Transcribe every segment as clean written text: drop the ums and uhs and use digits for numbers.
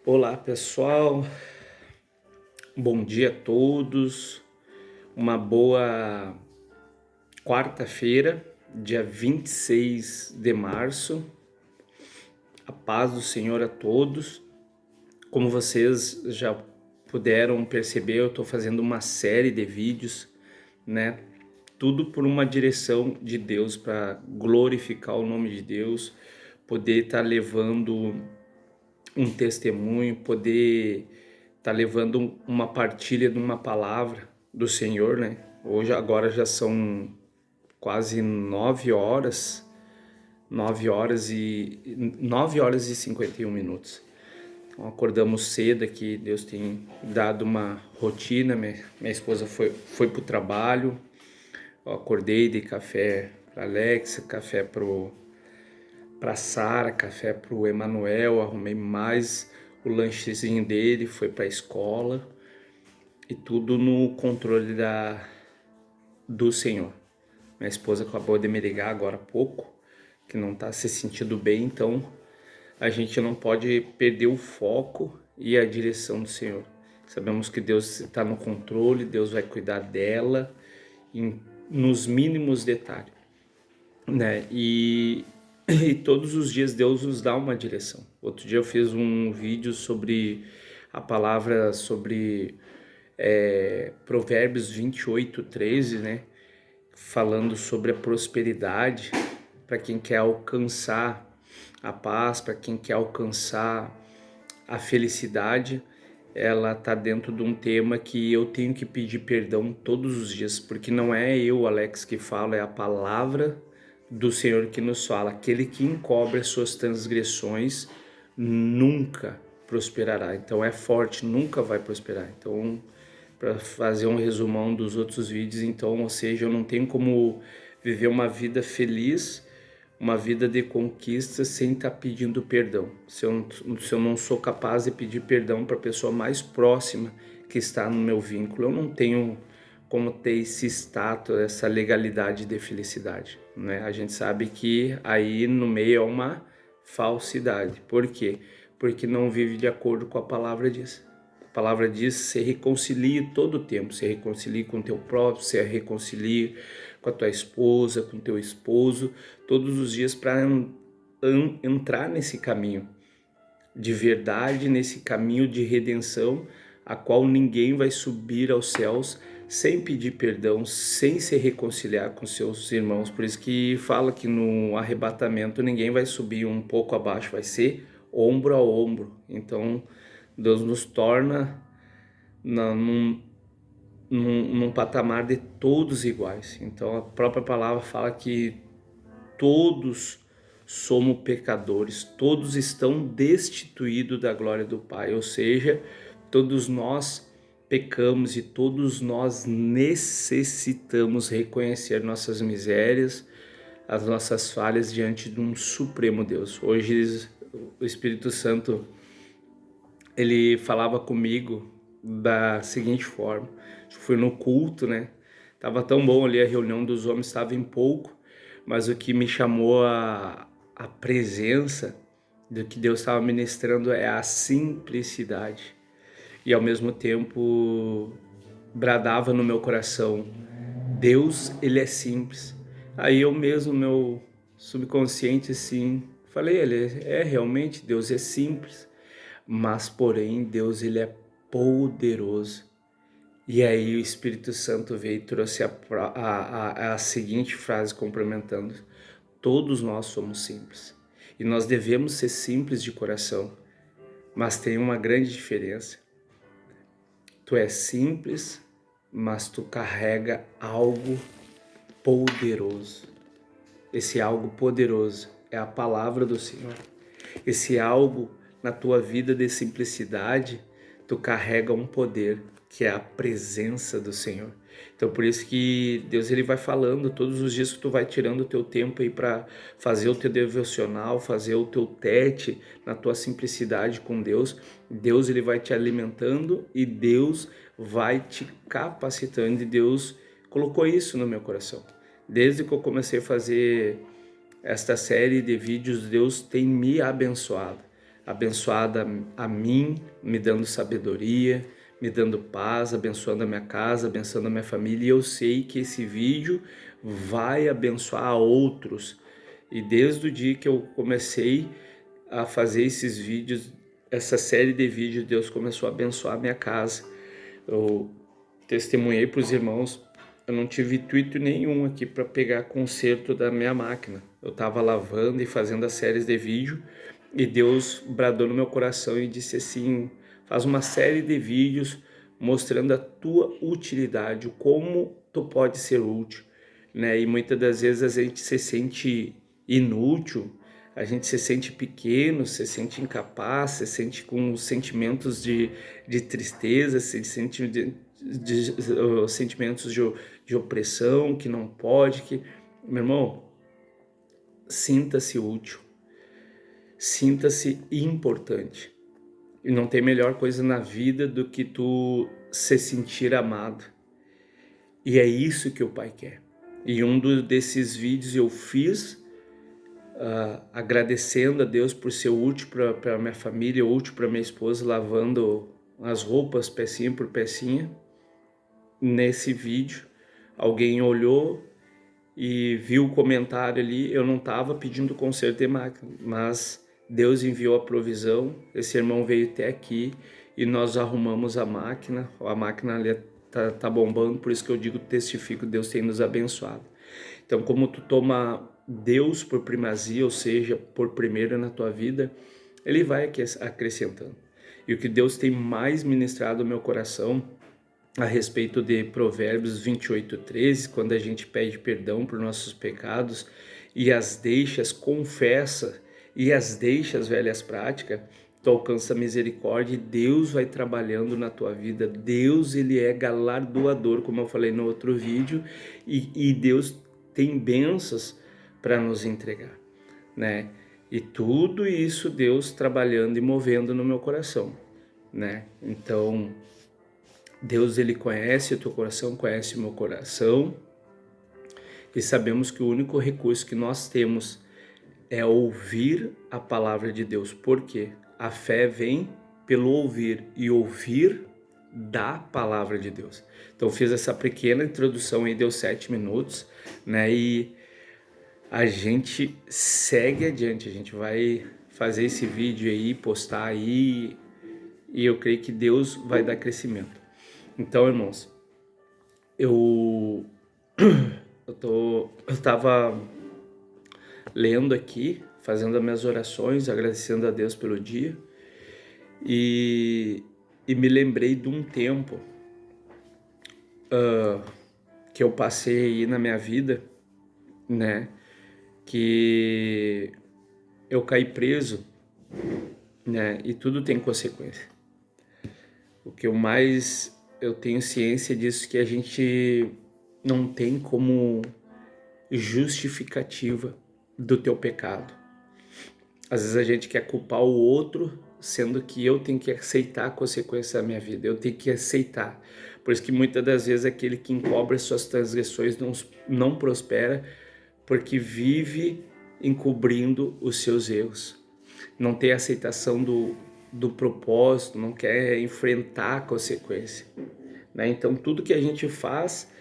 Olá pessoal, bom dia a todos, uma boa quarta-feira, dia 26 de março, a paz do Senhor a todos. Como vocês já puderam perceber, eu estou fazendo uma série de vídeos, né? Tudo por uma direção de Deus, para glorificar o nome de Deus, poder estar levando um testemunho, poder estar levando uma partilha de uma palavra do Senhor, né? Hoje, agora já são quase 9 horas e 51 minutos. Então, acordamos cedo aqui, Deus tem dado uma rotina, minha esposa foi para o trabalho, eu acordei, dei café para Alexa, café para Sara, café para o Emanuel, arrumei mais o lanchezinho dele, foi para a escola e tudo no controle do Senhor. Minha esposa acabou de me ligar agora há pouco, que não está se sentindo bem, então a gente não pode perder o foco e a direção do Senhor. Sabemos que Deus está no controle, Deus vai cuidar dela nos mínimos detalhes, né? E todos os dias Deus nos dá uma direção. Outro dia eu fiz um vídeo sobre a palavra, sobre Provérbios 28:13, né? Falando sobre a prosperidade, para quem quer alcançar a paz, para quem quer alcançar a felicidade. Ela tá dentro de um tema que eu tenho que pedir perdão todos os dias, porque não é eu, Alex, que falo, é a palavra do Senhor que nos fala. Aquele que encobre as suas transgressões nunca prosperará. Então é forte, nunca vai prosperar. Então, para fazer um resumão dos outros vídeos, então, ou seja, eu não tenho como viver uma vida feliz, uma vida de conquista sem estar pedindo perdão. Se eu não sou capaz de pedir perdão para a pessoa mais próxima que está no meu vínculo, eu não tenho como ter esse status, essa legalidade de felicidade, né? A gente sabe que aí no meio é uma falsidade. Por quê? Porque não vive de acordo com a palavra diz. A palavra diz: se reconcilie todo o tempo, se reconcilie com o teu próprio, se reconcilie com a tua esposa, com o teu esposo, todos os dias, para entrar nesse caminho de verdade, nesse caminho de redenção, a qual ninguém vai subir aos céus sem pedir perdão, sem se reconciliar com seus irmãos. Por isso que fala que no arrebatamento ninguém vai subir um pouco abaixo, vai ser ombro a ombro. Então Deus nos torna num patamar de todos iguais. Então a própria palavra fala que todos somos pecadores, todos estão destituídos da glória do Pai, ou seja, todos nós pecamos e todos nós necessitamos reconhecer nossas misérias, as nossas falhas diante de um supremo Deus. Hoje o Espírito Santo, ele falava comigo da seguinte forma: fui no culto, né? Tava tão bom ali, a reunião dos homens estava em pouco, mas o que me chamou a presença do que Deus estava ministrando é a simplicidade. E ao mesmo tempo bradava no meu coração: Deus, ele é simples. Aí eu mesmo, meu subconsciente, assim, falei: ele realmente, Deus é simples, mas porém Deus, ele é poderoso. E aí o Espírito Santo veio e trouxe a seguinte frase complementando: todos nós somos simples. E nós devemos ser simples de coração, mas tem uma grande diferença. Tu és simples, mas tu carrega algo poderoso. Esse algo poderoso é a palavra do Senhor. Esse algo na tua vida de simplicidade, tu carrega um poder, que é a presença do Senhor. Então por isso que Deus, ele vai falando todos os dias, que tu vai tirando o teu tempo aí para fazer o teu devocional, fazer o teu tete na tua simplicidade com Deus. Deus, ele vai te alimentando e Deus vai te capacitando, e Deus colocou isso no meu coração. Desde que eu comecei a fazer esta série de vídeos, Deus tem me abençoado. abençoado a mim, me dando sabedoria, me dando paz, abençoando a minha casa, abençoando a minha família. E eu sei que esse vídeo vai abençoar outros. E desde o dia que eu comecei a fazer esses vídeos, essa série de vídeos, Deus começou a abençoar a minha casa. Eu testemunhei para os irmãos, eu não tive intuito nenhum aqui para pegar conserto da minha máquina. Eu estava lavando e fazendo as séries de vídeo e Deus bradou no meu coração e disse assim: faz uma série de vídeos mostrando a tua utilidade, o como tu pode ser útil, né? E muitas das vezes a gente se sente inútil, a gente se sente pequeno, se sente incapaz, se sente com sentimentos de tristeza, se sente sentimentos de opressão, que não pode, que... Meu irmão, sinta-se útil, sinta-se importante. E não tem melhor coisa na vida do que tu se sentir amado. E é isso que o Pai quer. E desses vídeos eu fiz agradecendo a Deus por ser útil para minha família, útil para minha esposa, lavando as roupas pecinha por pecinha. Nesse vídeo, alguém olhou e viu o comentário ali. Eu não estava pedindo conserto de máquina, mas Deus enviou a provisão. Esse irmão veio até aqui e nós arrumamos a máquina ali tá bombando, por isso que eu digo, testifico, Deus tem nos abençoado. Então, como tu toma Deus por primazia, ou seja, por primeiro na tua vida, Ele vai acrescentando. E o que Deus tem mais ministrado no meu coração a respeito de Provérbios 28:13, quando a gente pede perdão por nossos pecados e as deixas, confessa e as deixas velhas práticas, tu alcança misericórdia e Deus vai trabalhando na tua vida. Deus, Ele é galardoador, como eu falei no outro vídeo, e Deus tem bênçãos para nos entregar, né? E tudo isso Deus trabalhando e movendo no meu coração, né? Então, Deus, Ele conhece o teu coração, conhece o meu coração, e sabemos que o único recurso que nós temos é ouvir a palavra de Deus. Por quê? A fé vem pelo ouvir, e ouvir da palavra de Deus. Então fiz essa pequena introdução aí, deu 7 minutos, né? E a gente segue adiante, a gente vai fazer esse vídeo aí, postar aí, e eu creio que Deus vai dar crescimento. Então, irmãos, eu estava lendo aqui, fazendo as minhas orações, agradecendo a Deus pelo dia, e me lembrei de um tempo que eu passei aí na minha vida, né, que eu caí preso, né, e tudo tem consequência. O que eu tenho ciência disso, que a gente não tem como justificativa do teu pecado. Às vezes a gente quer culpar o outro, sendo que eu tenho que aceitar a consequência da minha vida, eu tenho que aceitar. Por isso que muitas das vezes aquele que encobre suas transgressões não prospera, porque vive encobrindo os seus erros. Não tem aceitação do propósito, não quer enfrentar a consequência, né? Então tudo que a gente faz,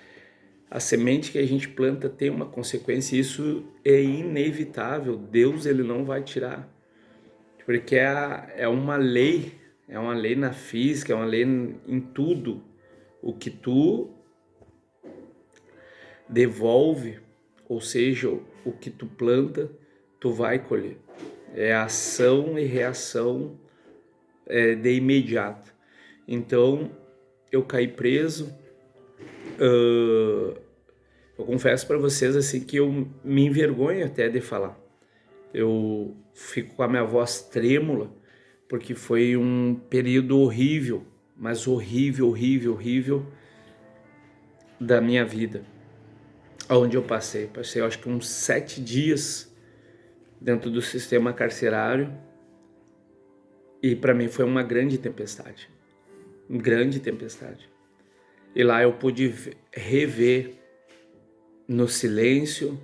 a semente que a gente planta tem uma consequência, e isso é inevitável. Deus, Ele não vai tirar, porque é uma lei na física, é uma lei em tudo. O que tu devolve, ou seja, o que tu planta, tu vai colher. É ação e reação de imediato. Então, eu caí preso. Eu confesso para vocês assim que eu me envergonho até de falar. Eu fico com a minha voz trêmula, porque foi um período horrível, mas horrível da minha vida, onde eu passei eu acho que uns 7 dias dentro do sistema carcerário, e para mim foi uma grande tempestade. E lá eu pude rever no silêncio,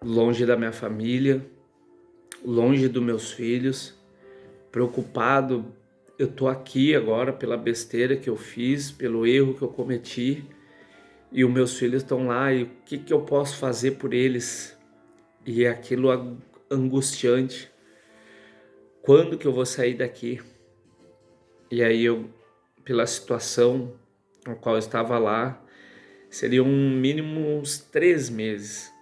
longe da minha família, longe dos meus filhos, preocupado. Eu tô aqui agora pela besteira que eu fiz, pelo erro que eu cometi, e os meus filhos estão lá, e o que que eu posso fazer por eles? E é aquilo angustiante. Quando que eu vou sair daqui? E aí eu, pela situação na qual eu estava lá, seriam mínimo uns 3 meses.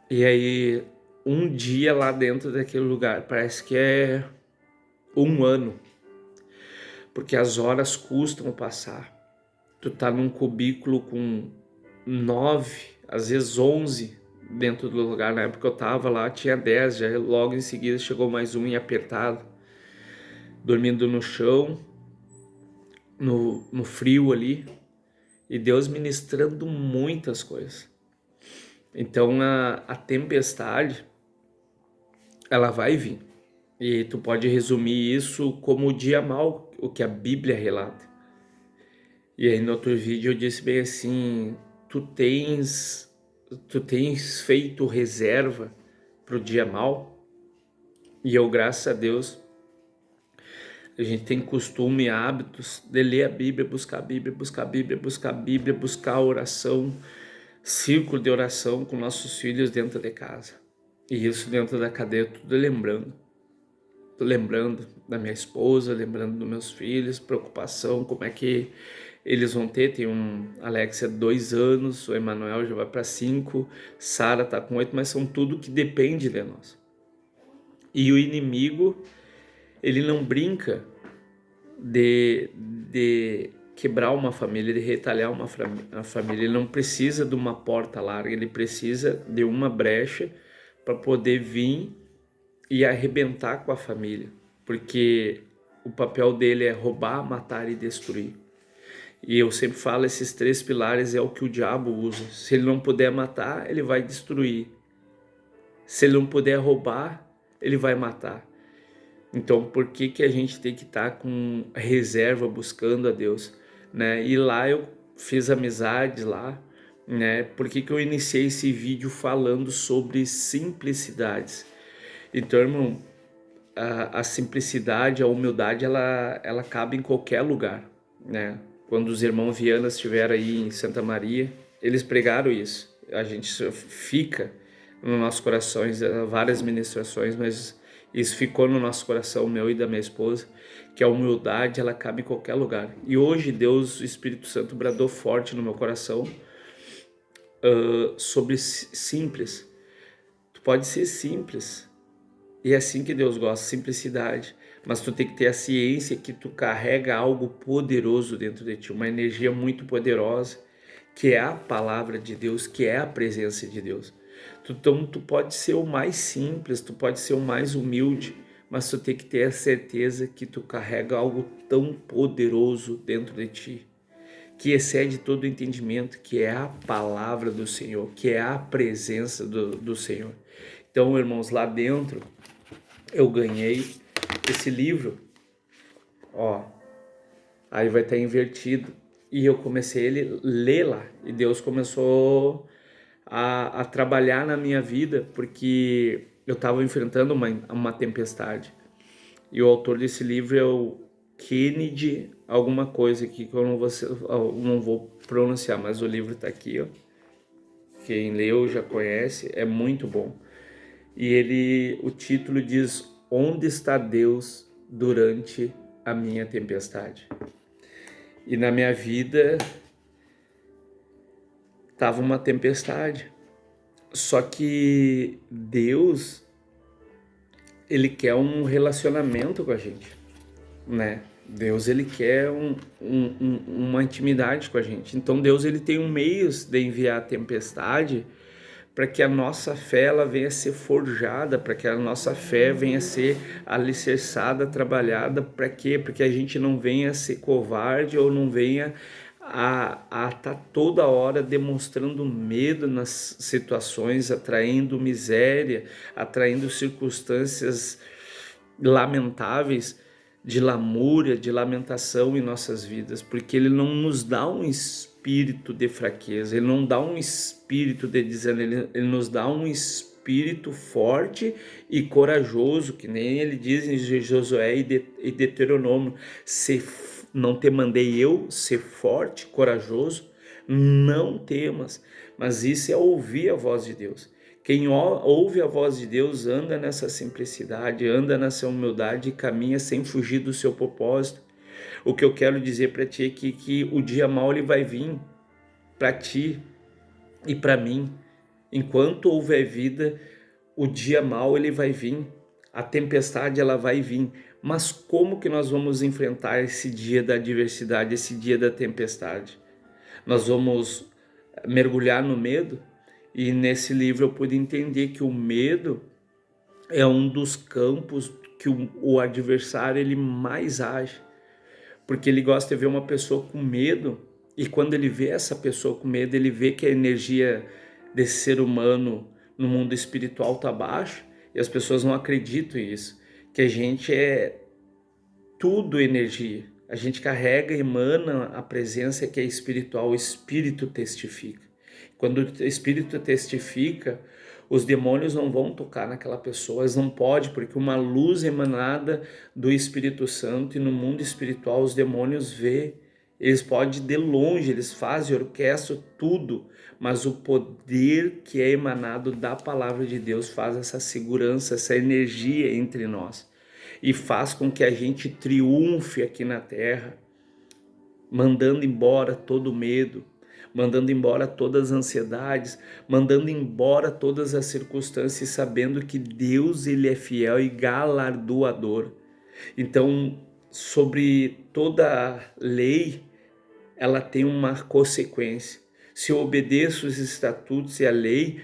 E aí, um dia lá dentro daquele lugar parece que é um ano, porque as horas custam passar. Tu tá num cubículo com 9, às vezes 11 dentro do lugar. Na época que eu tava lá tinha 10, já logo em seguida chegou mais um e apertado, dormindo no chão, no frio ali, e Deus ministrando muitas coisas. Então a tempestade, ela vai vir. E tu pode resumir isso como o dia mau, o que a Bíblia relata. E aí no outro vídeo eu disse bem assim, tu tens feito reserva pro dia mau? E eu, graças a Deus, a gente tem costume, hábitos de ler a Bíblia, buscar a Bíblia, buscar a Bíblia, buscar a Bíblia, buscar a oração, círculo de oração com nossos filhos dentro de casa. E isso dentro da cadeia, tudo lembrando. Tô lembrando da minha esposa, lembrando dos meus filhos, preocupação, como é que eles vão ter. Tem Alexia 2 anos, o Emanuel já vai para 5, Sara tá com 8, mas são tudo que depende de nós. E o inimigo, ele não brinca de quebrar uma família, de retalhar uma família. Ele não precisa de uma porta larga, ele precisa de uma brecha para poder vir e arrebentar com a família, porque o papel dele é roubar, matar e destruir. E eu sempre falo, esses 3 pilares é o que o diabo usa. Se ele não puder matar, ele vai destruir. Se ele não puder roubar, ele vai matar. Então, por que que a gente tem que estar com reserva buscando a Deus, né? E lá eu fiz amizade lá, né? Por que que eu iniciei esse vídeo falando sobre simplicidades? Então, irmão, a simplicidade, a humildade, ela cabe em qualquer lugar, né? Quando os irmãos Viana estiveram aí em Santa Maria, eles pregaram isso. A gente fica no nosso coração, várias ministrações, mas isso ficou no nosso coração, meu e da minha esposa, que a humildade, ela cabe em qualquer lugar. E hoje Deus, o Espírito Santo, bradou forte no meu coração sobre simples. Tu pode ser simples, e é assim que Deus gosta, simplicidade. Mas tu tem que ter a ciência que tu carrega algo poderoso dentro de ti, uma energia muito poderosa, que é a palavra de Deus, que é a presença de Deus. Então tu pode ser o mais simples, tu pode ser o mais humilde, mas tu tem que ter a certeza que tu carrega algo tão poderoso dentro de ti, que excede todo entendimento, que é a palavra do Senhor, que é a presença do Senhor. Então, irmãos, lá dentro eu ganhei esse livro, ó, aí vai estar invertido, e eu comecei a ler lá, e Deus começou a trabalhar na minha vida, porque eu estava enfrentando uma tempestade, e o autor desse livro é o Kennedy, alguma coisa aqui que eu não vou pronunciar, mas o livro está aqui, ó. Quem leu já conhece, é muito bom. E o título diz: Onde está Deus durante a minha tempestade? E na minha vida estava uma tempestade. Só que Deus, ele quer um relacionamento com a gente, né? Deus, ele quer uma intimidade com a gente. Então Deus, ele tem meios de enviar a tempestade para que a nossa fé ela venha a ser forjada, para que a nossa fé venha a ser alicerçada, trabalhada. Para quê? Para que a gente não venha a ser covarde ou não venha a estar toda hora demonstrando medo nas situações, atraindo miséria, atraindo circunstâncias lamentáveis, de lamúria, de lamentação em nossas vidas, porque Ele não nos dá um espírito de fraqueza, Ele não dá um espírito de desânimo, Ele nos dá um espírito espírito forte e corajoso, que nem ele diz em Josué e Deuteronômio, não te mandei eu ser forte, corajoso, não temas, mas isso é ouvir a voz de Deus. Quem ouve a voz de Deus anda nessa simplicidade, anda nessa humildade e caminha sem fugir do seu propósito. O que eu quero dizer para ti é que o dia mau ele vai vir para ti e para mim. Enquanto houver vida, o dia mau ele vai vir, a tempestade ela vai vir. Mas como que nós vamos enfrentar esse dia da adversidade, esse dia da tempestade? Nós vamos mergulhar no medo? E nesse livro eu pude entender que o medo é um dos campos que o adversário ele mais age, porque ele gosta de ver uma pessoa com medo, e quando ele vê essa pessoa com medo, ele vê que a energia desse ser humano no mundo espiritual está baixa, e as pessoas não acreditam nisso, que a gente é tudo energia, a gente carrega, emana a presença que é espiritual, o Espírito testifica. Quando o Espírito testifica, os demônios não vão tocar naquela pessoa, eles não podem, porque uma luz emanada do Espírito Santo, e no mundo espiritual os demônios vê, eles podem de longe, eles fazem, orquestram tudo, mas o poder que é emanado da palavra de Deus faz essa segurança, essa energia entre nós, e faz com que a gente triunfe aqui na terra, mandando embora todo medo, mandando embora todas as ansiedades, mandando embora todas as circunstâncias, sabendo que Deus ele é fiel e galardoador. Então, sobre toda lei, ela tem uma consequência. Se eu obedeço os estatutos e a lei,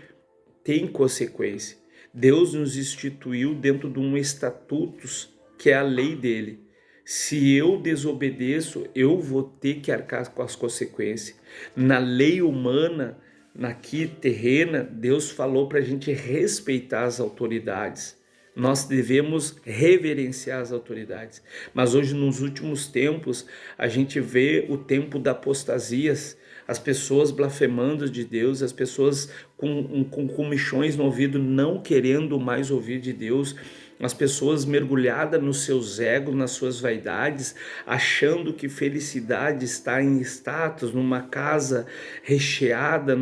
tem consequência. Deus nos instituiu dentro de um estatutos que é a lei dele. Se eu desobedeço, eu vou ter que arcar com as consequências. Na lei humana, aqui terrena, Deus falou para a gente respeitar as autoridades. Nós devemos reverenciar as autoridades. Mas hoje, nos últimos tempos, a gente vê o tempo da apostasias, as pessoas blasfemando de Deus, as pessoas com comichões no ouvido, não querendo mais ouvir de Deus, as pessoas mergulhadas nos seus egos, nas suas vaidades, achando que felicidade está em status, numa casa recheada,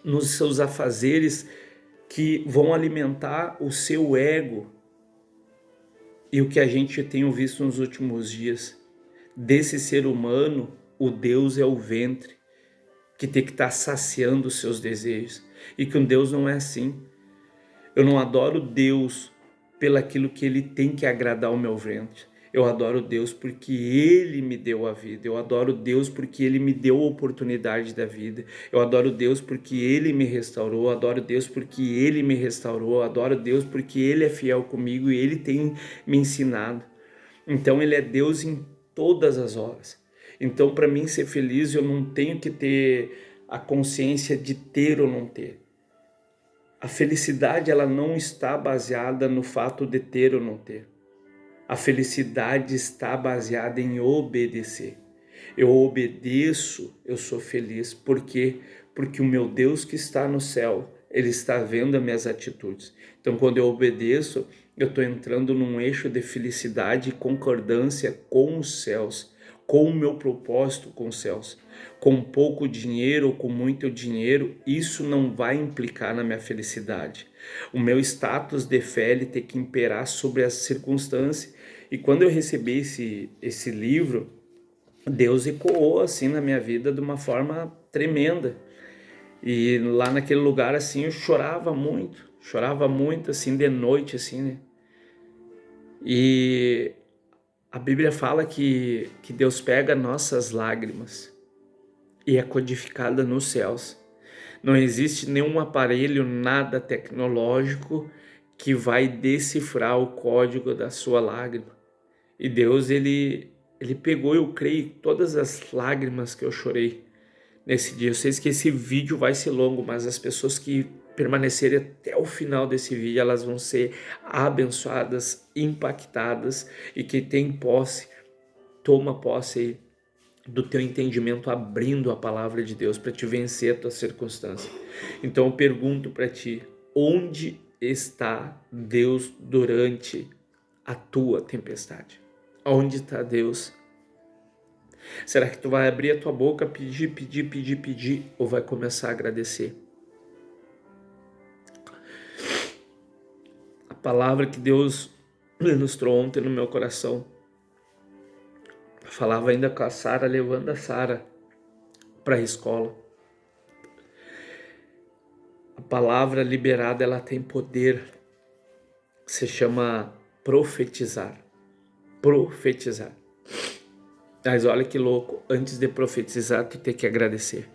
nos seus afazeres que vão alimentar o seu ego. E o que a gente tem visto nos últimos dias, desse ser humano, o Deus é o ventre, que tem que estar saciando os seus desejos, e que um Deus não é assim. Eu não adoro Deus pelaquilo que ele tem que agradar o meu ventre. Eu adoro Deus porque ele me deu a vida. Eu adoro Deus porque ele me deu a oportunidade da vida. Eu adoro Deus porque ele me restaurou. Eu adoro Deus porque ele me restaurou. Eu adoro Deus porque ele é fiel comigo e ele tem me ensinado. Então ele é Deus em todas as horas. Então, para mim ser feliz, eu não tenho que ter a consciência de ter ou não ter. A felicidade ela não está baseada no fato de ter ou não ter. A felicidade está baseada em obedecer. Eu obedeço, eu sou feliz. Por quê? Porque o meu Deus que está no céu, ele está vendo as minhas atitudes. Então, quando eu obedeço, eu estou entrando num eixo de felicidade e concordância com os céus, com o meu propósito com os céus. Com pouco dinheiro ou com muito dinheiro, isso não vai implicar na minha felicidade. O meu status de fé ele tem que imperar sobre as circunstâncias. E quando eu recebi esse livro, Deus ecoou assim na minha vida de uma forma tremenda. E lá naquele lugar assim eu chorava muito assim de noite assim, né? E a Bíblia fala que Deus pega nossas lágrimas e é codificada nos céus. Não existe nenhum aparelho, nada tecnológico que vai decifrar o código da sua lágrima. E Deus, ele pegou, eu creio, todas as lágrimas que eu chorei nesse dia. Eu sei que esse vídeo vai ser longo, mas as pessoas que permanecerem até o final desse vídeo, elas vão ser abençoadas, impactadas, e quem tem posse, toma posse do teu entendimento, abrindo a palavra de Deus para te vencer a tua circunstância. Então eu pergunto para ti, onde está Deus durante a tua tempestade? Onde está Deus? Será que tu vai abrir a tua boca, pedir, ou vai começar a agradecer? A palavra que Deus ilustrou ontem no meu coração, eu falava ainda com a Sara, levando a Sara para a escola. A palavra liberada, ela tem poder, se chama profetizar. Profetizar. Mas olha que louco, antes de profetizar, tu tem que agradecer.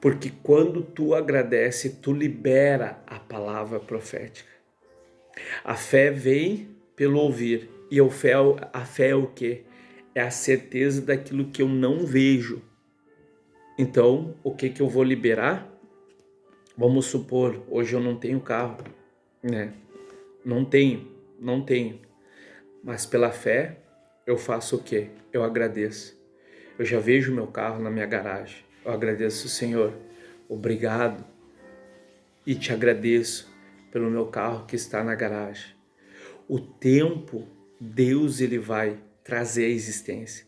Porque quando tu agradece, tu libera a palavra profética. A fé vem pelo ouvir. E a fé é o quê? É a certeza daquilo que eu não vejo. Então, o que eu vou liberar? Vamos supor, hoje eu não tenho carro, né? Não tenho. Mas pela fé, eu faço o quê? Eu agradeço. Eu já vejo meu carro na minha garagem. Eu agradeço, Senhor. Obrigado. E te agradeço pelo meu carro que está na garagem. O tempo, Deus, ele vai trazer a existência.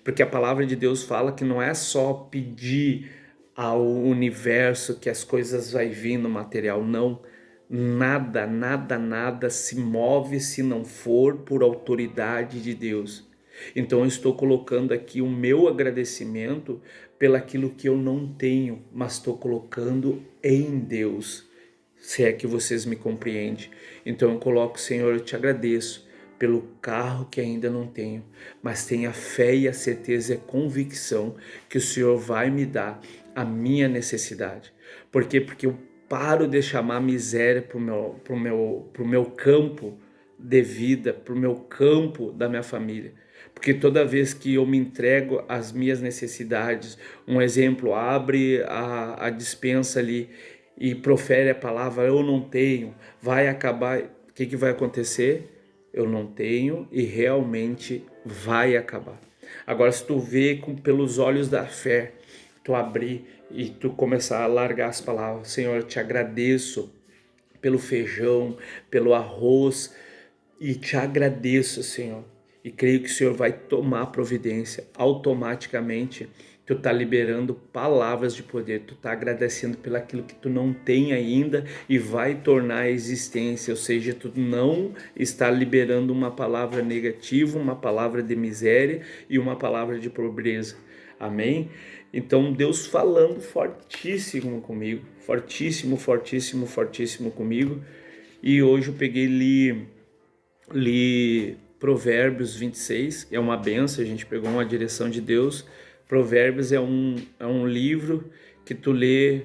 Porque a palavra de Deus fala que não é só pedir ao universo que as coisas vai vir no material, não. Nada se move se não for por autoridade de Deus. Então eu estou colocando aqui o meu agradecimento pelaquilo que eu não tenho, mas estou colocando em Deus, se é que vocês me compreendem. Então eu coloco, Senhor, eu te agradeço pelo carro que ainda não tenho, mas tenho a fé e a certeza e a convicção que o Senhor vai me dar a minha necessidade. Por quê? Porque eu paro de chamar miséria pro meu campo de vida, pro meu campo da minha família. Porque toda vez que eu me entrego às minhas necessidades, um exemplo, abre a despensa ali e profere a palavra, eu não tenho, vai acabar, o que vai acontecer? Eu não tenho e realmente vai acabar. Agora, se tu vê pelos olhos da fé, tu abrir e tu começar a largar as palavras, Senhor, eu te agradeço pelo feijão, pelo arroz, e te agradeço, Senhor. E creio que o Senhor vai tomar providência. Automaticamente, tu tá liberando palavras de poder. Tu tá agradecendo pelaquilo que tu não tem ainda e vai tornar a existência. Ou seja, tu não está liberando uma palavra negativa, uma palavra de miséria e uma palavra de pobreza. Amém? Então, Deus falando fortíssimo comigo. Fortíssimo comigo. E hoje eu peguei li Provérbios 26, é uma benção, a gente pegou uma direção de Deus. Provérbios é um livro que tu lê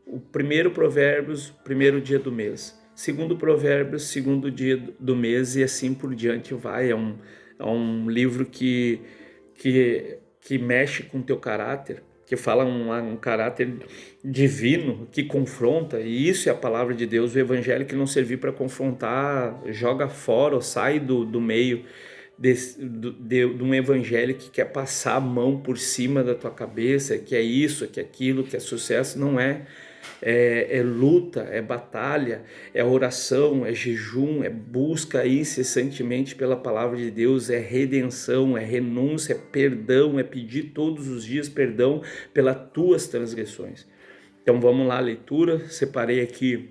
o primeiro Provérbios, primeiro dia do mês, segundo Provérbios, segundo dia do mês, e assim por diante vai. É um livro que mexe com o teu caráter, que fala um caráter divino, que confronta, e isso é a palavra de Deus. O evangelho que não servir para confrontar, joga fora ou sai do meio de um evangelho que quer passar a mão por cima da tua cabeça, que é isso, que é aquilo, que é sucesso. Não é. É luta, é batalha, é oração, é jejum, é busca incessantemente pela palavra de Deus, é redenção, é renúncia, é perdão, é pedir todos os dias perdão pelas tuas transgressões. Então vamos lá, a leitura. Separei aqui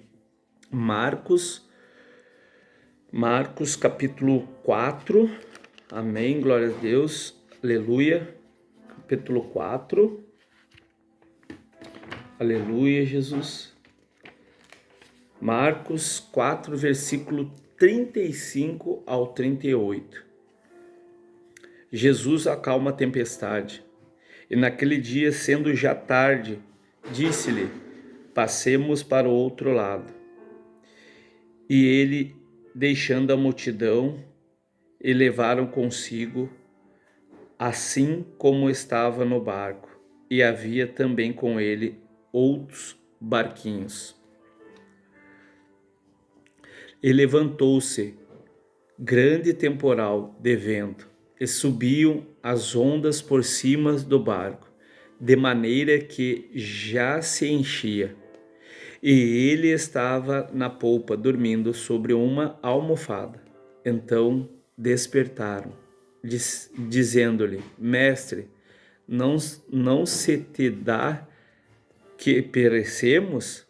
Marcos capítulo 4, amém, glória a Deus, aleluia, capítulo 4, aleluia, Jesus. Marcos 4, versículo 35 ao 38. Jesus acalma a tempestade. E naquele dia, sendo já tarde, disse-lhe: passemos para o outro lado. E ele, deixando a multidão, e levaram consigo, assim como estava no barco, e havia também com ele outros barquinhos. E levantou-se grande temporal de vento, e subiam as ondas por cima do barco, de maneira que já se enchia. e ele estava na polpa, dormindo sobre uma almofada. Então despertaram, dizendo-lhe: Mestre, não se te dá que perecemos?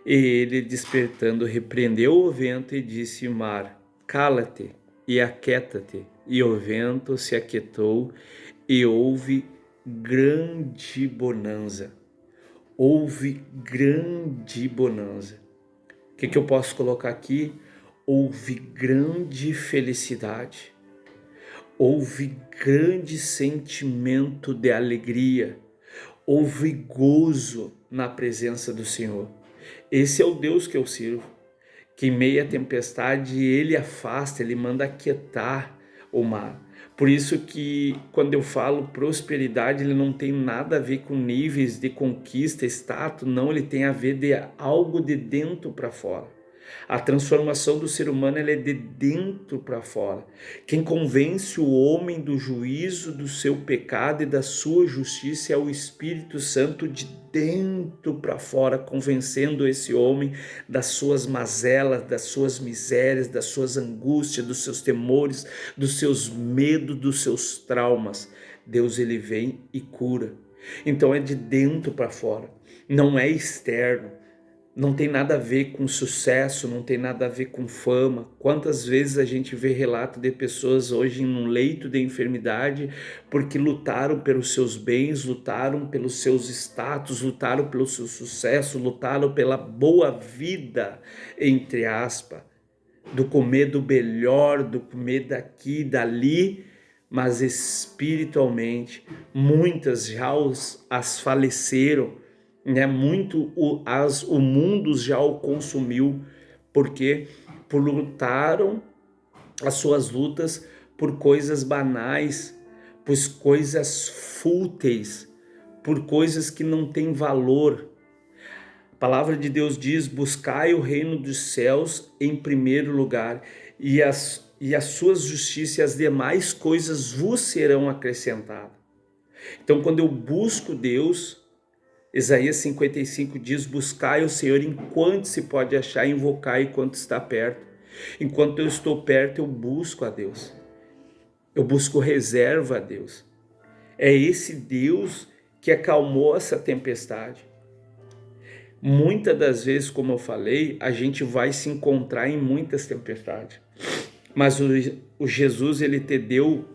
E ele, despertando, repreendeu o vento e disse ao mar: Cala-te e aquieta-te. E o vento se aquietou e houve grande bonança. Houve grande bonança. O que eu posso colocar aqui? Houve grande felicidade. Houve grande sentimento de alegria. Houve gozo na presença do Senhor. Esse é o Deus que eu sirvo, que em meio à tempestade ele afasta, ele manda aquietar o mar. Por isso que quando eu falo prosperidade, ele não tem nada a ver com níveis de conquista, status, não, ele tem a ver de algo de dentro para fora. A transformação do ser humano ela é de dentro para fora. Quem convence o homem do juízo do seu pecado e da sua justiça é o Espírito Santo de dentro para fora, convencendo esse homem das suas mazelas, das suas misérias, das suas angústias, dos seus temores, dos seus medos, dos seus traumas. Deus ele vem e cura. Então é de dentro para fora, não é externo. Não tem nada a ver com sucesso, não tem nada a ver com fama. Quantas vezes a gente vê relato de pessoas hoje em um leito de enfermidade porque lutaram pelos seus bens, lutaram pelos seus status, lutaram pelo seu sucesso, lutaram pela boa vida, entre aspas, do comer do melhor, do comer daqui, dali, mas espiritualmente muitas já as faleceram, né? O mundo já o consumiu, porque lutaram as suas lutas por coisas banais, por coisas fúteis, por coisas que não têm valor. A palavra de Deus diz: buscai o reino dos céus em primeiro lugar, e as suas justiças e as demais coisas vos serão acrescentadas. Então, quando eu busco Deus, Isaías 55 diz: buscai o Senhor enquanto se pode achar, invocai enquanto está perto. Enquanto eu estou perto, eu busco a Deus. Eu busco reserva a Deus. É esse Deus que acalmou essa tempestade. Muitas das vezes, como eu falei, a gente vai se encontrar em muitas tempestades. Mas o Jesus, ele te deu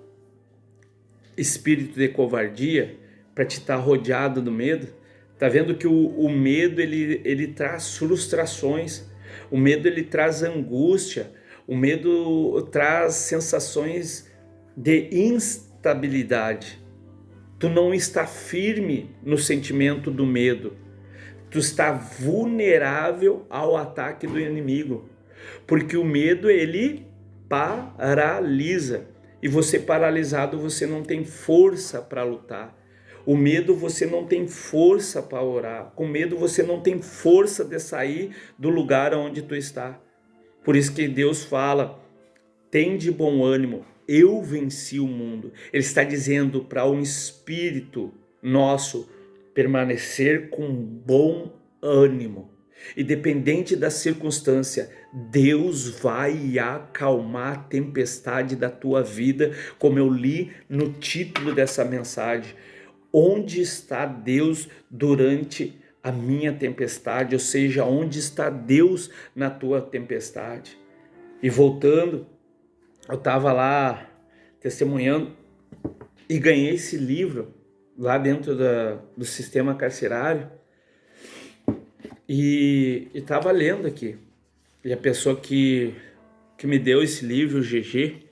espírito de covardia para te estar rodeado do medo. Tá vendo que o medo ele traz frustrações, o medo ele traz angústia, o medo traz sensações de instabilidade. Tu não está firme no sentimento do medo, tu está vulnerável ao ataque do inimigo, porque o medo ele paralisa, e você paralisado você não tem força para lutar. O medo você não tem força para orar. Com medo você não tem força de sair do lugar onde tu está. Por isso que Deus fala: tem de bom ânimo, eu venci o mundo. Ele está dizendo para um espírito nosso permanecer com bom ânimo. Independente da circunstância, Deus vai acalmar a tempestade da tua vida, como eu li no título dessa mensagem. Onde está Deus durante a minha tempestade? Ou seja, onde está Deus na tua tempestade? E voltando, eu estava lá testemunhando e ganhei esse livro lá dentro do sistema carcerário e estava lendo aqui. E a pessoa que me deu esse livro, o GG,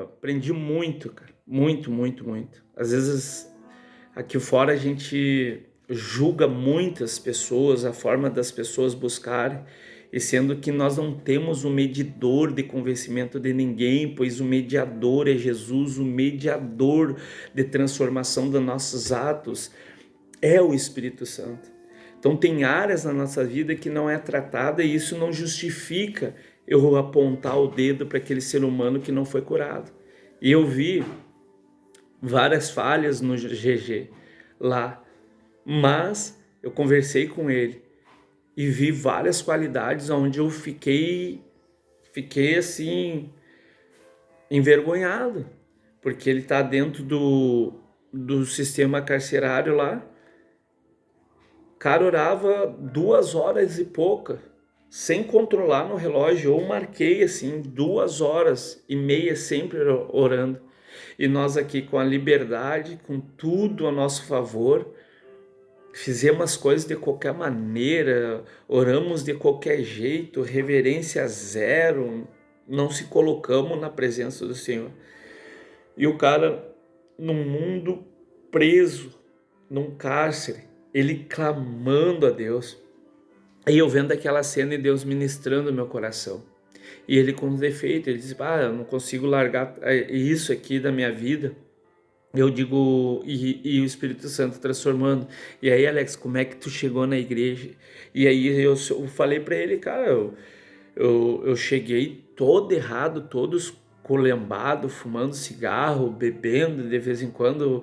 aprendi muito, cara. Muito, muito, muito. Às vezes aqui fora a gente julga muitas pessoas, a forma das pessoas buscarem, e sendo que nós não temos um medidor de convencimento de ninguém, pois o mediador é Jesus, o mediador de transformação dos nossos atos é o Espírito Santo. Então tem áreas na nossa vida que não é tratada, e isso não justifica eu apontar o dedo para aquele ser humano que não foi curado. E eu vi várias falhas no GG lá, mas eu conversei com ele e vi várias qualidades onde eu fiquei assim, envergonhado, porque ele está dentro do sistema carcerário lá. O cara orava 2 horas e pouca, sem controlar no relógio. Eu marquei assim 2 horas e meia sempre orando. E nós aqui com a liberdade, com tudo a nosso favor, fizemos as coisas de qualquer maneira, oramos de qualquer jeito, reverência zero, não se colocamos na presença do Senhor. E o cara, num mundo preso, num cárcere, ele clamando a Deus. E eu vendo aquela cena e Deus ministrando no meu coração. E ele com defeito, ele diz, eu não consigo largar isso aqui da minha vida. Eu digo, e o Espírito Santo transformando. E aí, Alex, como é que tu chegou na igreja? E aí eu falei para ele, cara, eu cheguei todo errado, todo esculhambado, fumando cigarro, bebendo, de vez em quando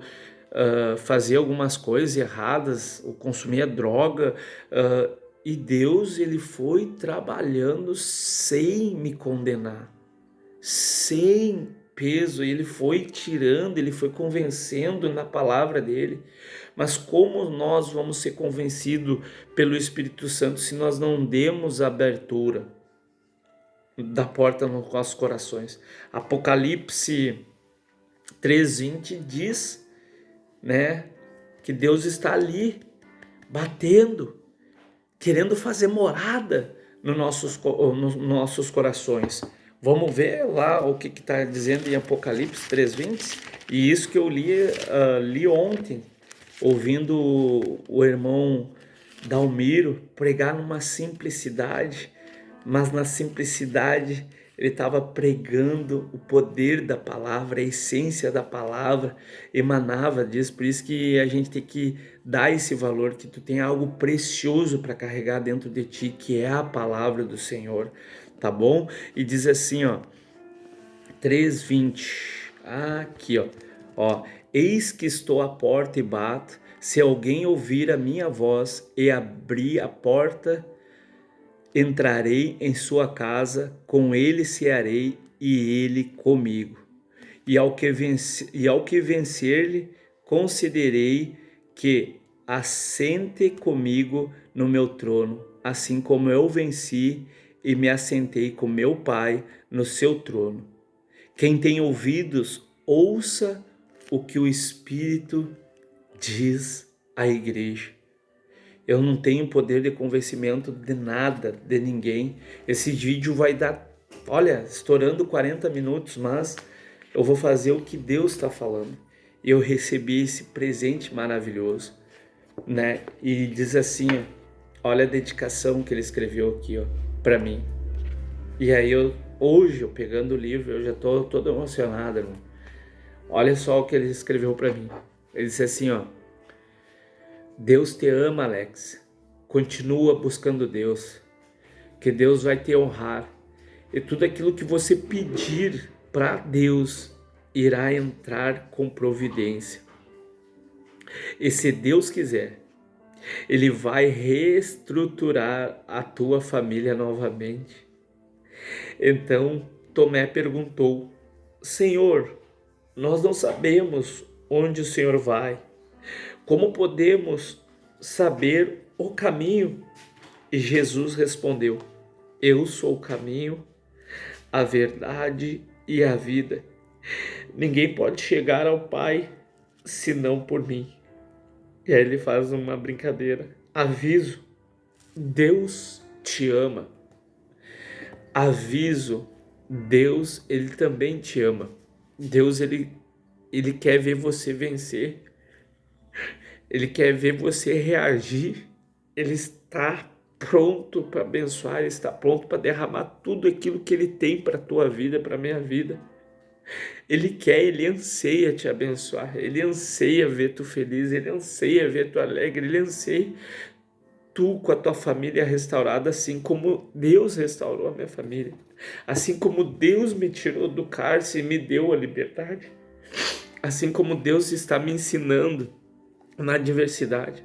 fazia algumas coisas erradas, eu consumia droga, e Deus, ele foi trabalhando sem me condenar, sem peso, ele foi tirando, ele foi convencendo na palavra dele. Mas como nós vamos ser convencidos pelo Espírito Santo se nós não demos abertura da porta nos nossos corações? Apocalipse 3:20 diz, né, que Deus está ali, batendo, querendo fazer morada nos nossos corações. Vamos ver lá o que está dizendo em Apocalipse 3:20. E isso que eu li ontem, ouvindo o irmão Dalmiro pregar numa simplicidade, mas na simplicidade ele estava pregando o poder da palavra, a essência da palavra emanava disso. Por isso que a gente tem que dar esse valor, que tu tem algo precioso para carregar dentro de ti, que é a palavra do Senhor, tá bom? E diz assim, 3:20, aqui, eis que estou à porta e bato, se alguém ouvir a minha voz e abrir a porta, entrarei em sua casa, com ele cearei e ele comigo. E ao que vencer-lhe, concederei que assente comigo no meu trono, assim como eu venci e me assentei com meu Pai no seu trono. Quem tem ouvidos, ouça o que o Espírito diz à igreja. Eu não tenho poder de convencimento de nada, de ninguém. Esse vídeo vai dar, estourando 40 minutos, mas eu vou fazer o que Deus está falando. E eu recebi esse presente maravilhoso, né? E diz assim, olha a dedicação que ele escreveu aqui, para mim. E aí hoje, eu pegando o livro, eu já estou todo emocionado, irmão. Olha só o que ele escreveu para mim. Ele disse assim, Deus te ama, Alex. Continua buscando Deus, que Deus vai te honrar. E tudo aquilo que você pedir para Deus irá entrar com providência. E se Deus quiser, Ele vai reestruturar a tua família novamente. Então Tomé perguntou, Senhor, nós não sabemos onde o Senhor vai. Como podemos saber o caminho? E Jesus respondeu, eu sou o caminho, a verdade e a vida. Ninguém pode chegar ao Pai senão por mim. E aí ele faz uma brincadeira. Aviso, Deus te ama. Aviso, Deus, Ele também te ama. Deus, Ele quer ver você vencer. Ele quer ver você reagir. Ele está pronto para abençoar, Ele está pronto para derramar tudo aquilo que Ele tem para a tua vida, para a minha vida. Ele quer, Ele anseia te abençoar, Ele anseia ver tu feliz, Ele anseia ver tu alegre, Ele anseia tu com a tua família restaurada, assim como Deus restaurou a minha família, assim como Deus me tirou do cárcere e me deu a liberdade, assim como Deus está me ensinando na adversidade.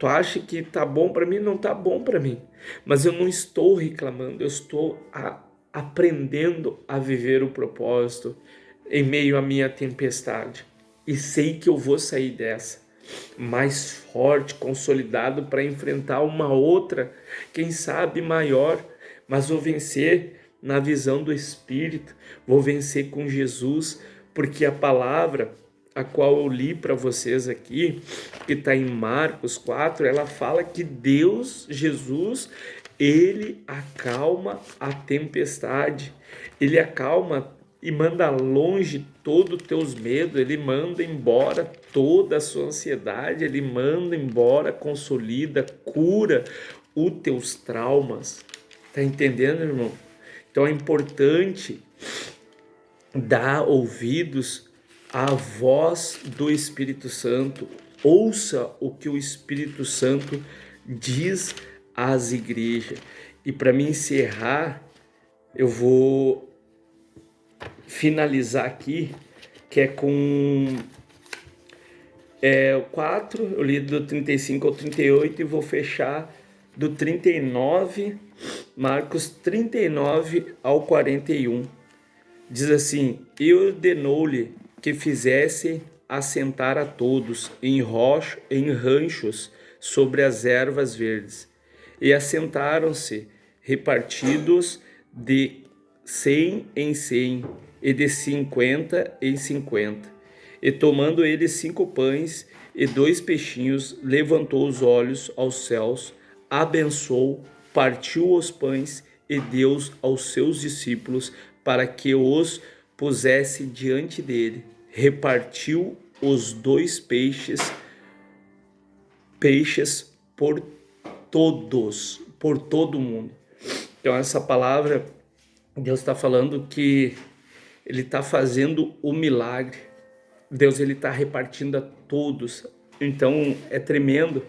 Tu acha que tá bom para mim? Não tá bom para mim. Mas eu não estou reclamando, eu estou aprendendo a viver o propósito em meio à minha tempestade. E sei que eu vou sair dessa mais forte, consolidado para enfrentar uma outra, quem sabe maior, mas vou vencer na visão do Espírito, vou vencer com Jesus, porque a palavra a qual eu li para vocês aqui, que está em Marcos 4, ela fala que Deus, Jesus, ele acalma a tempestade, ele acalma e manda longe todos os teus medos, ele manda embora toda a sua ansiedade, ele manda embora, consolida, cura os teus traumas. Tá entendendo, irmão? Então é importante dar ouvidos à voz do Espírito Santo. Ouça o que o Espírito Santo diz às igrejas. E para me encerrar, eu vou finalizar aqui, que é com o 4, eu li do 35 ao 38 e vou fechar do 39, Marcos 39 ao 41. Diz assim: e ordenou-lhe que fizesse assentar a todos em ranchos sobre as ervas verdes. E assentaram-se, repartidos de 100 em 100 e de 50 em 50. E tomando ele 5 pães e 2 peixinhos, levantou os olhos aos céus, abençoou, partiu os pães e deu aos seus discípulos para que os pusesse diante dele. Repartiu os 2 peixes por todos, por todo mundo. Então essa palavra, Deus está falando que Ele está fazendo o milagre. Deus, Ele está repartindo a todos. Então é tremendo.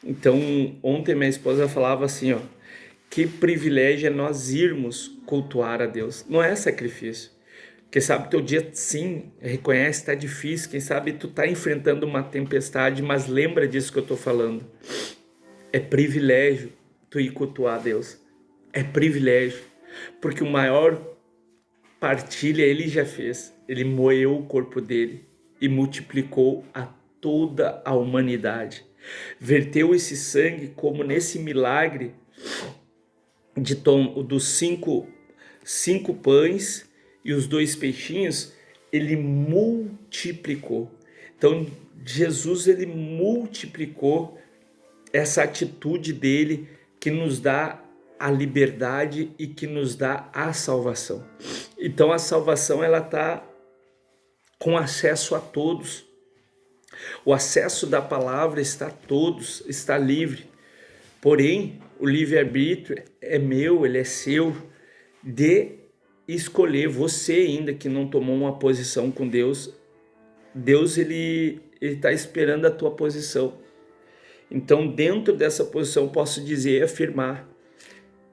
Então ontem minha esposa falava assim, que privilégio é nós irmos cultuar a Deus. Não é sacrifício. Quem sabe teu dia, sim, reconhece, está difícil. Quem sabe tu está enfrentando uma tempestade, mas lembra disso que eu estou falando. É privilégio tu ir cultuar a Deus. É privilégio. Porque o maior partilha ele já fez. Ele moeu o corpo dele e multiplicou a toda a humanidade. Verteu esse sangue como nesse milagre dos cinco pães e os 2 peixinhos, ele multiplicou. Então Jesus, ele multiplicou essa atitude dele que nos dá a liberdade e que nos dá a salvação. Então a salvação, ela está com acesso a todos. O acesso da palavra está a todos, está livre. Porém, o livre-arbítrio é meu, ele é seu, de escolher. Você ainda que não tomou uma posição com Deus, Deus ele está esperando a tua posição. Então, dentro dessa posição, posso dizer e afirmar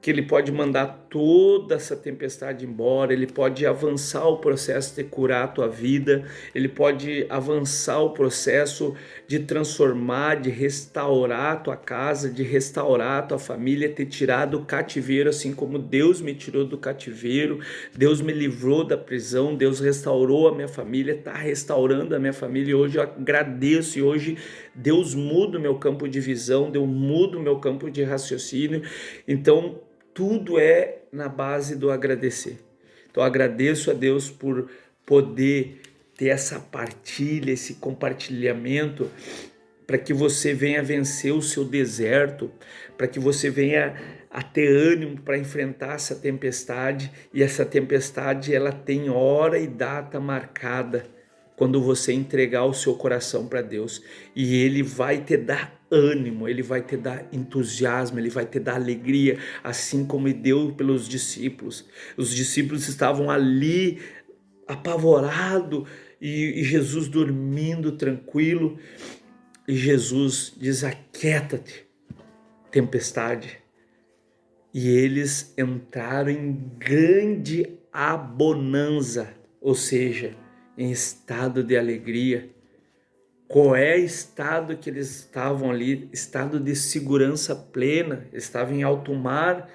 que ele pode mandar toda essa tempestade embora, ele pode avançar o processo de curar a tua vida, ele pode avançar o processo de transformar, de restaurar a tua casa, de restaurar a tua família, te tirar do cativeiro, assim como Deus me tirou do cativeiro, Deus me livrou da prisão, Deus restaurou a minha família, está restaurando a minha família, e hoje eu agradeço, e hoje Deus muda o meu campo de visão, Deus muda o meu campo de raciocínio. Então tudo é na base do agradecer. Então agradeço a Deus por poder ter essa partilha, esse compartilhamento, para que você venha vencer o seu deserto, para que você venha a ter ânimo para enfrentar essa tempestade. E essa tempestade, ela tem hora e data marcada quando você entregar o seu coração para Deus, e Ele vai te dar ânimo, Ele vai te dar entusiasmo, Ele vai te dar alegria, assim como deu pelos discípulos. Os discípulos estavam ali apavorados e Jesus dormindo tranquilo, e Jesus diz: aquieta-te, tempestade. E eles entraram em grande abonança, ou seja, em estado de alegria, Qual é o estado que eles estavam ali? Estado de segurança plena, estavam em alto mar,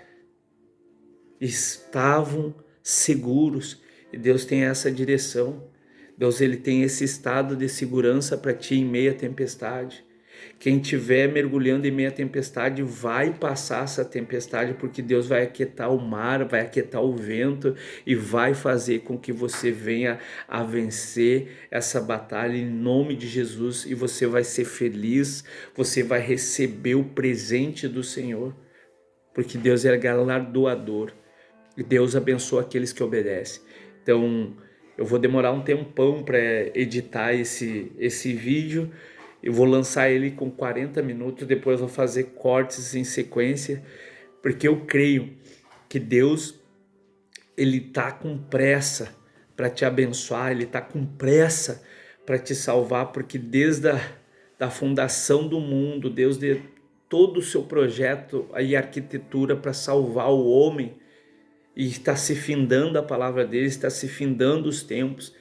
estavam seguros. E Deus tem essa direção. Deus, ele tem esse estado de segurança para ti em meio à tempestade. Quem estiver mergulhando em meio à tempestade vai passar essa tempestade, porque Deus vai aquietar o mar, vai aquietar o vento e vai fazer com que você venha a vencer essa batalha em nome de Jesus, e você vai ser feliz, você vai receber o presente do Senhor, porque Deus é galardoador e Deus abençoa aqueles que obedecem. Então, eu vou demorar um tempão para editar esse vídeo. Eu vou lançar ele com 40 minutos, depois vou fazer cortes em sequência, porque eu creio que Deus, ele tá com pressa para te abençoar, ele tá com pressa para te salvar, porque desde da fundação do mundo, Deus deu todo o seu projeto e arquitetura para salvar o homem, e está se findando a palavra dele, está se findando os tempos,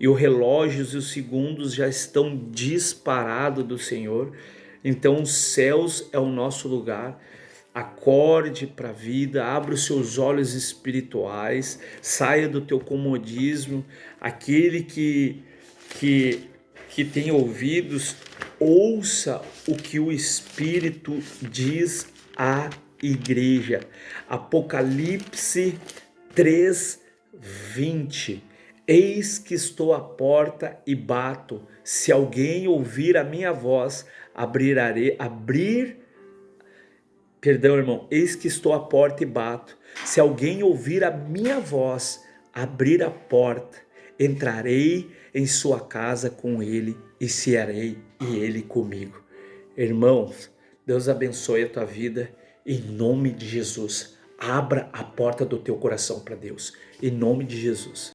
e os relógios e os segundos já estão disparados do Senhor. Então os céus é o nosso lugar. Acorde para a vida, abra os seus olhos espirituais, saia do teu comodismo. Aquele que tem ouvidos, ouça o que o Espírito diz à igreja. Apocalipse 3:20. Eis que estou à porta e bato. Se alguém ouvir a minha voz, eis que estou à porta e bato. Se alguém ouvir a minha voz, abrir a porta, entrarei em sua casa com ele e cearei e ele comigo. Irmãos, Deus abençoe a tua vida em nome de Jesus. Abra a porta do teu coração para Deus, em nome de Jesus.